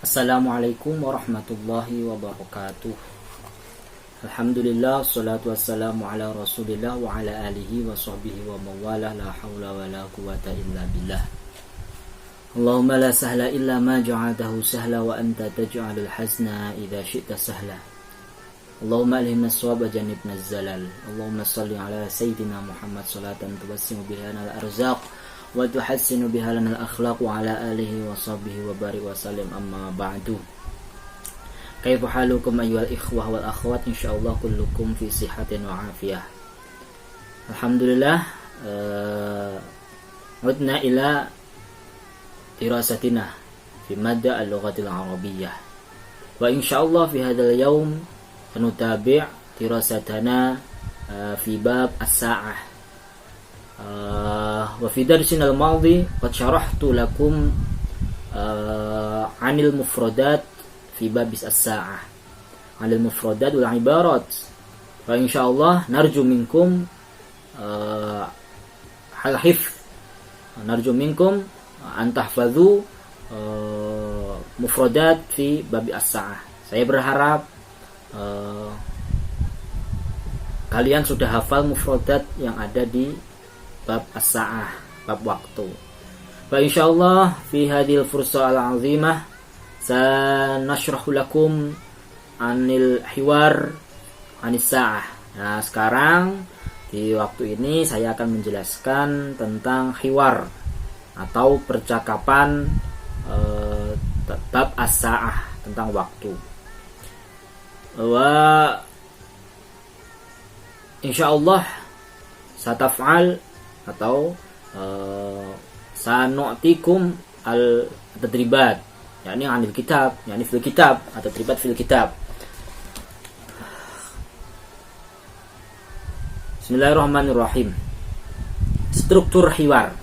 Assalamualaikum warahmatullahi wabarakatuh. Alhamdulillah, salatu wassalamu ala rasulillah wa ala alihi wa sahbihi wa mawalah, la hawla wa la quwata illa billah. Allahumma la sahla illa ma ja'altahu sahla wa anta taj'alul hazna idha syi'ta sahla. Allahumma alhimna as-sawab wa jannibna az-zalal. Allahumma salli ala sayyidina Muhammad salatan tuwassimu biha al-arzaq wa tuhassinu biha lana al-akhlaq wa ala alihi wa sahbihi wa barik wa sallim, amma ba'du. Kaifa halukum ayyuhal ikhwah wal akhwat, insyaallah kullukum fi sihatin wa afiyah. Alhamdulillah, udna ila dirasatina fi madda al-lughatil arabiyyah. Wa insyaallah fi hadzal yawm sanutabi' dirasatana fi bab as-sa'ah. Wa fi darsin al-madhi qad syarahtu lakum anil mufradat fi babis as-sa'ah, anil mufradat wal ibarat. Wa insyaallah narju minkum al-hifz, narju minkum an tahfadhu mufradat fi babi as-sa'ah. Saya berharap kalian sudah hafal mufradat yang ada di bab as-sa'ah, bab waktu. Wa insyaallah fi hadhil fursah al-'azimah sanashrahu lakum anil hiwar anis sa'ah. Nah, sekarang di waktu ini saya akan menjelaskan tentang hiwar atau percakapan bab as-sa'ah, tentang waktu. Wa insyaallah sataf'al atau sanu'tikum al-tadribat, yakni anil kitab, yakni fil kitab, atau tadribat fil kitab. Bismillahirrahmanirrahim. Struktur hiwar.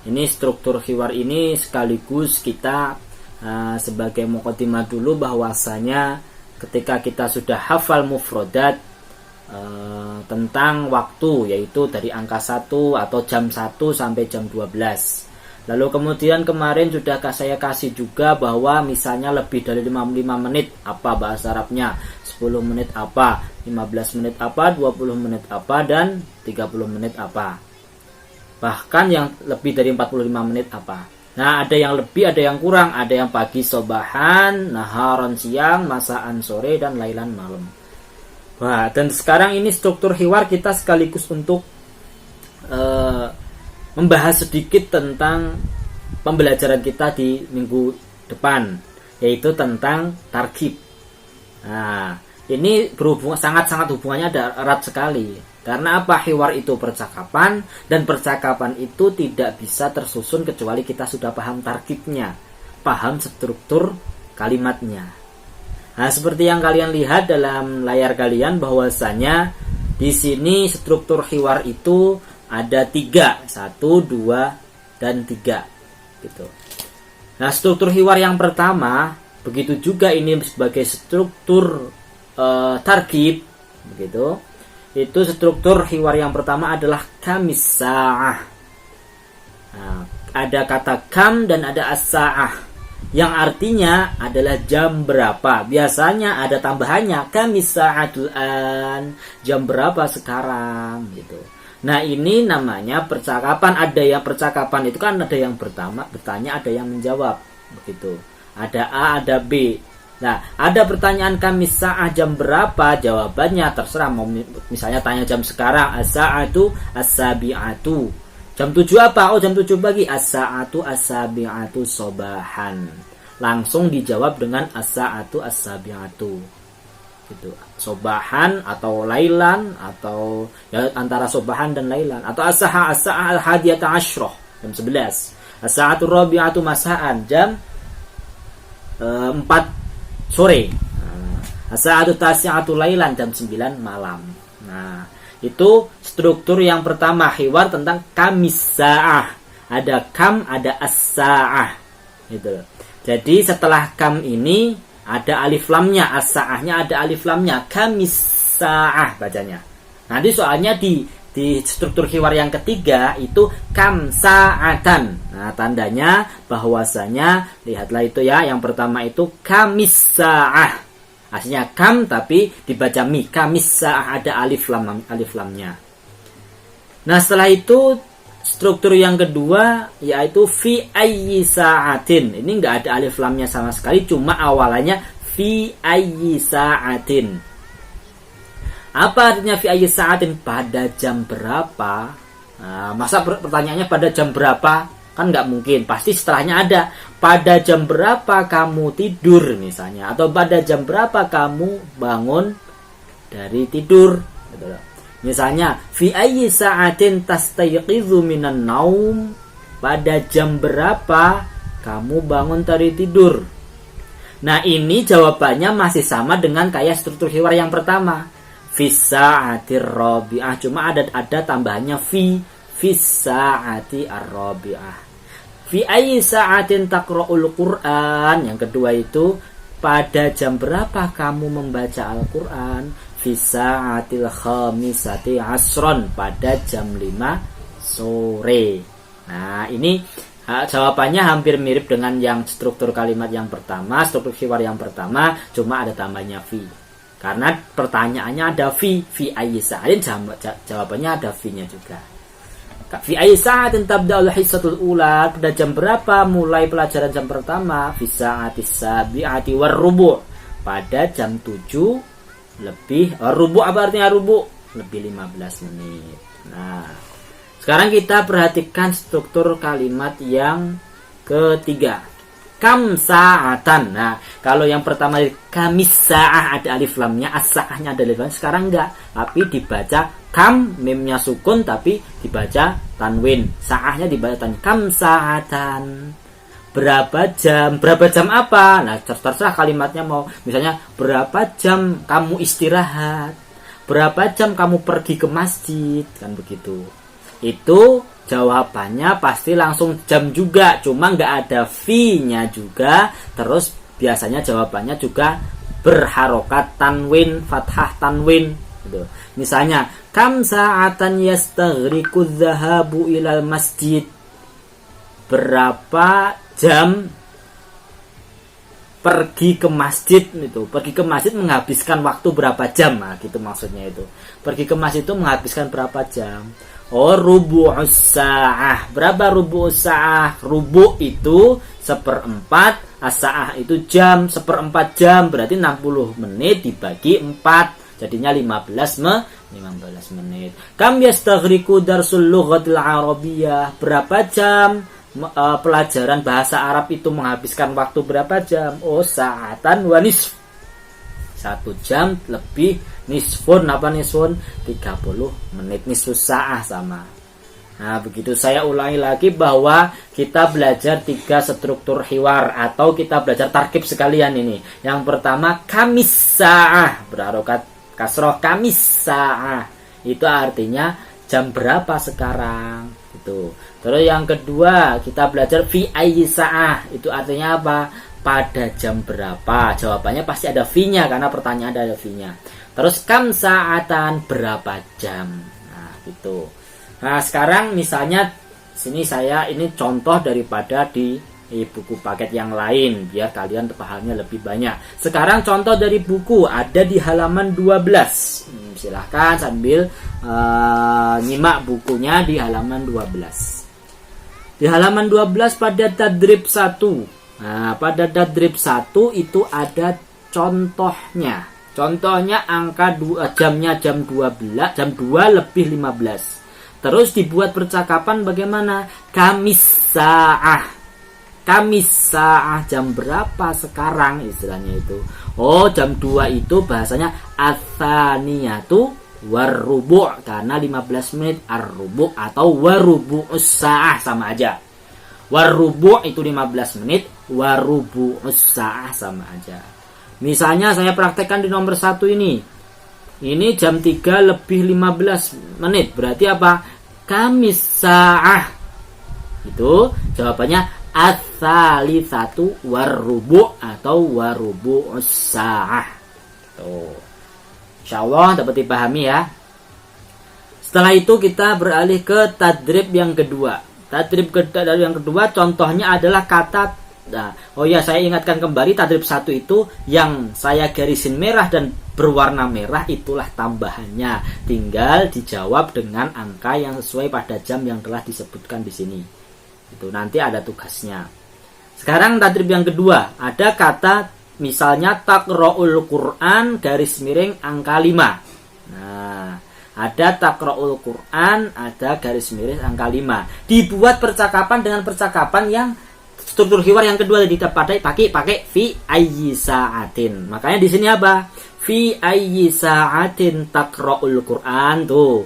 Ini struktur hiwar ini sekaligus kita sebagai muqaddimah dulu, bahwasanya ketika kita sudah hafal mufradat tentang waktu, yaitu dari angka 1 atau jam 1 sampai jam 12. Lalu kemudian kemarin sudah saya kasih juga bahwa misalnya lebih dari 55 menit apa bahasa Arabnya, 10 menit apa, 15 menit apa, 20 menit apa, dan 30 menit apa. Bahkan yang lebih dari 45 menit apa. Nah, ada yang lebih, ada yang kurang, ada yang pagi sobahan, naharon siang, masaan sore, dan lailan malam. Wah, dan sekarang ini struktur hiwar kita sekaligus untuk membahas sedikit tentang pembelajaran kita di minggu depan, yaitu tentang targhib. Nah, ini berhubungan, sangat-sangat hubungannya erat sekali. Karena apa? Hiwar itu percakapan, dan percakapan itu tidak bisa tersusun kecuali kita sudah paham targhibnya, paham struktur kalimatnya. Nah, seperti yang kalian lihat dalam layar kalian, bahwasanya di sini struktur hiwar itu ada 3, 1, 2, dan 3 gitu. Nah, struktur hiwar yang pertama, begitu juga ini sebagai struktur targhib begitu. Itu struktur hiwar yang pertama adalah kamis sa'ah. Nah, ada kata kam dan ada as-sa'ah, yang artinya adalah jam berapa. Biasanya ada tambahannya, kamis sa'atul an, jam berapa sekarang gitu. Nah, ini namanya percakapan. Ada yang percakapan itu kan ada yang pertama bertanya, ada yang menjawab begitu. Ada A, ada B. Nah, ada pertanyaan kamis sa'ah, jam berapa, jawabannya terserah, mau misalnya tanya jam sekarang, as-sa'atu as-sabi'atu. Jam 7 apa? Oh, jam 7 pagi. As-sa'atu as-sabi'atu sobahan. Langsung dijawab dengan as-sa'atu as-sabi'atu. Gitu. Sobahan atau lailan, atau ya antara sobahan dan lailan, atau as-sa'ah al-hadiyata asyrah, jam 11. As-sa'atu rabi'atu masa'an, jam 4 sore. As-sa'atu tasi'atu lailan, jam 9 malam. Nah, itu struktur yang pertama, hiwar tentang kamis sa'ah. Ada kam, ada as-sa'ah gitu. Jadi setelah kam ini ada alif lamnya, as-sa'ahnya ada alif lamnya, kamis sa'ah bacanya. Nanti soalnya di struktur hiwar yang ketiga itu kam sa'atan. Nah, tandanya bahwasanya lihatlah itu ya, yang pertama itu kamis sa'ah. Aslinya kam tapi dibaca mi, kamis sa'ah, ada alif lamnya. Nah, setelah itu struktur yang kedua yaitu fi ayyi sa'atin. Ini enggak ada alif lamnya sama sekali, cuma awalannya fi ayyi sa'atin. Apa artinya fi ayyi sa'atin? Pada jam berapa? Nah, masa pertanyaannya pada jam berapa? Kan nggak mungkin. Pasti setelahnya ada. Pada jam berapa kamu tidur misalnya. Atau pada jam berapa kamu bangun dari tidur. Misalnya, fi ayyi sa'atin tastayqizu minan naum. Pada jam berapa kamu bangun dari tidur? Nah, ini jawabannya masih sama dengan kayak struktur hiwar yang pertama. Fisa'atir rabi'ah, cuma ada tambahannya fisa'ati ar-rabi'ah. Fi ayyi sa'atin taqra'ul Qur'an. Yang kedua itu pada jam berapa kamu membaca Al-Qur'an? Fisa'atil khamisati asron, pada jam 5 sore. Nah, ini jawabannya hampir mirip dengan yang struktur kalimat yang pertama, struktur hiwar yang pertama, cuma ada tambahnya fi. Karena pertanyaannya ada fi ayyi sa'atin, jawabannya ada fi-nya juga. Fi ayyi sa'atin tabda'ul hissatul ula, pada jam berapa mulai pelajaran jam pertama? Fi sa'atis sabi'ati warrubu', pada jam 7 lebih rubu'. Apa artinya rubu'? Lebih 15 menit. Nah, sekarang kita perhatikan struktur kalimat yang ketiga. Kam sa'atan. Nah, kalau yang pertama kamis sa'ah ada alif lamnya, as-sa'ahnya ada alif lamnya. Sekarang enggak, tapi dibaca kam, mimnya sukun tapi dibaca tanwin. Sa'ahnya dibaca tanwin. Kam sa'atan. Berapa jam? Berapa jam apa? Nah, terserah kalimatnya mau. Misalnya, berapa jam kamu istirahat? Berapa jam kamu pergi ke masjid? Kan begitu. Itu jawabannya pasti langsung jam juga, cuma nggak ada fi-nya juga. Terus biasanya jawabannya juga berharokat tanwin, fathah tanwin gitu. Misalnya, kam sa'atan yastaghriqu dhahabu ilal masjid. Berapa jam pergi ke masjid itu? Pergi ke masjid menghabiskan waktu berapa jam? Nah, gitu maksudnya itu. Pergi ke masjid itu menghabiskan berapa jam? Oh, rubu'us sa'ah. Berapa rubu'us sa'ah? Rubu' itu 1/4, as-sa'ah itu jam, 1/4 jam. Berarti 60 menit dibagi 4. Jadinya 15 menit. Kam yastaghriqu darsul lughatil arabiyyah. Berapa jam pelajaran bahasa Arab itu menghabiskan waktu berapa jam? Oh, sa'atan wa nisf. 1 jam lebih nisfun. Apa nisfun? 30 menit. Nisfus sa'ah sama. Nah, begitu. Saya ulangi lagi bahwa kita belajar 3 struktur hiwar, atau kita belajar tarkib sekalian ini. Yang pertama kamis sa'ah, berharokat kasroh, kamis sa'ah. Itu artinya jam berapa sekarang gitu. Terus yang kedua kita belajar fi ayyi sa'ah. Itu artinya apa? Pada jam berapa? Jawabannya pasti ada fi-nya karena pertanyaan ada fi-nya. Terus kam sa'atan, berapa jam? Nah, gitu. Nah, sekarang misalnya sini saya ini contoh daripada di buku paket yang lain biar kalian pahamnya lebih banyak. Sekarang contoh dari buku ada di halaman 12. Silahkan sambil nyimak bukunya di halaman 12. Di halaman 12 pada tadrib 1. Nah, pada tadrib 1 itu ada contohnya. Contohnya angka jamnya jam 12, jam 2 lebih 15. Terus dibuat percakapan bagaimana? Kamis sa'ah. Kamis sa'ah, jam berapa sekarang istilahnya itu. Oh, jam 2 itu bahasanya atsaniyatu warrubu' karena 15 menit, arrubu' atau warubu'us sa'ah sama aja. Warrubu' itu 15 menit, warubu'us sa'ah sama aja. Misalnya saya praktekkan di nomor 1 ini. Ini jam 3 lebih 15 menit. Berarti apa? Kamis sa'ah. Itu jawabannya ats-tsalitsatu warrubu' atau warubu'us sa'ah. Tuh. Insyaallah dapat dipahami ya. Setelah itu kita beralih ke tadrib yang kedua. Tadrib yang kedua contohnya adalah kata. Nah, oh ya, saya ingatkan kembali tadrib 1 itu yang saya garisin merah dan berwarna merah itulah tambahannya. Tinggal dijawab dengan angka yang sesuai pada jam yang telah disebutkan di sini. Itu nanti ada tugasnya. Sekarang tadrib yang kedua, ada kata misalnya taqra'ul Qur'an garis miring angka 5. Nah, ada taqra'ul Qur'an, ada garis miring angka 5. Dibuat percakapan dengan percakapan yang struktur hiwar yang kedua pakai fi ayyi sa'atin. Makanya di sini apa? Fi ayyi sa'atin taqra'ul Qur'an tuh.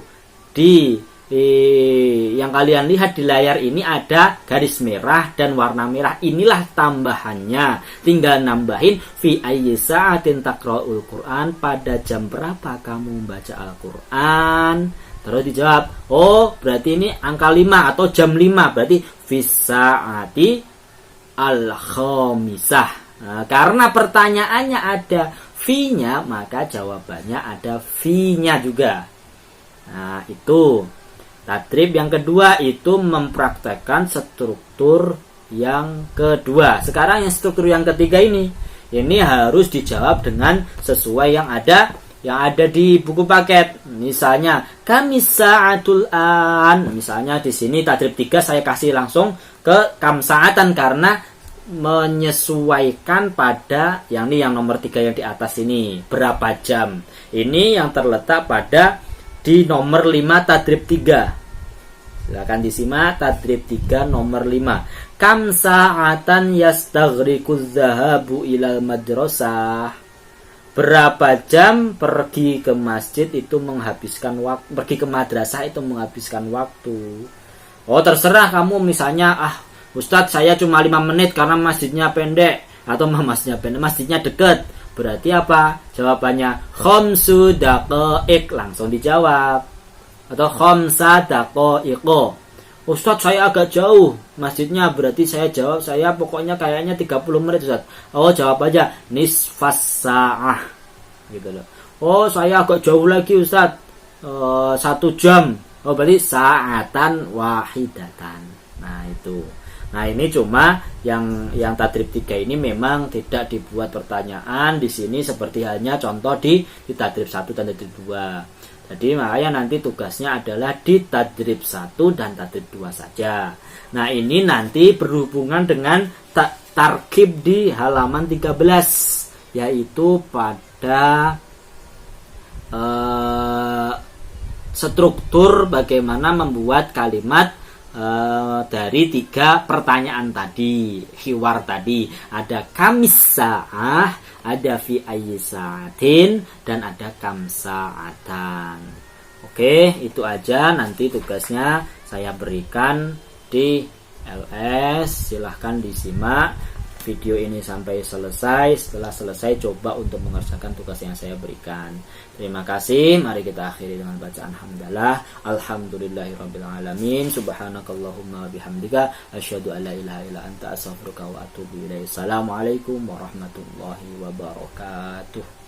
Yang kalian lihat di layar ini ada garis merah dan warna merah. Inilah tambahannya. Tinggal nambahin fi ayyi sa'atin taqra'ul Qur'an, pada jam berapa kamu membaca Al-Qur'an? Terus dijawab, oh berarti ini angka 5 atau jam 5, berarti fi sa'ati al-khamisah. Nah, karena pertanyaannya ada fi-nya, maka jawabannya ada fi-nya juga. Nah, itu tadrib yang kedua, itu mempraktekkan struktur yang kedua. Sekarang yang struktur yang ketiga ini harus dijawab dengan sesuai yang ada di buku paket. Misalnya kami sa'atul an. Misalnya di sini tadrib 3 saya kasih langsung ke kam sa'atan karena menyesuaikan pada yang nomor 3 yang di atas ini, berapa jam. Ini yang terletak pada di nomor 5 tadrib 3. Silakan disimak tadrib 3 nomor 5. Kam sa'atan yastaghriquz zahabu ilal madrasah. Berapa jam pergi ke masjid itu menghabiskan waktu, pergi ke madrasah itu menghabiskan waktu. Oh, terserah kamu, misalnya Ustadz saya cuma 5 menit karena masjidnya pendek, atau masjidnya dekat. Berarti apa? Jawabannya khamsu daqaiq, langsung dijawab. Atau khamsa daqaiqo. Ustadz saya agak jauh masjidnya, berarti saya jawab, saya pokoknya kayaknya 30 menit Ustadz. Oh, jawab aja nisfas sa'ah gitu loh. Oh, saya agak jauh lagi Ustadz, 1 jam. Oh, berarti sa'atan wahidatan. Nah, itu. Nah, ini cuma yang tadrib 3 ini memang tidak dibuat pertanyaan di sini seperti halnya contoh di tadrib 1 dan tadrib 2. Jadi makanya nanti tugasnya adalah di tadrib 1 dan tadrib 2 saja. Nah, ini nanti berhubungan dengan tarkib di halaman 13, yaitu pada struktur bagaimana membuat kalimat dari 3 pertanyaan tadi, hiwar tadi. Ada kamis sa'ah, ada fi ayyi sa'atin, dan ada kam sa'atan. Oke, itu aja nanti tugasnya saya berikan di LS. Silahkan disimak video ini sampai selesai. Setelah selesai coba untuk mengerjakan tugas yang saya berikan. Terima kasih. Mari kita akhiri dengan bacaan hamdalah. Alhamdulillahirabbil alamin. Subhanakallahumma wabihamdika asyhadu an la ilaha illa anta astaghfiruka wa atubu ilaik. Assalamualaikum warahmatullahi wabarakatuh.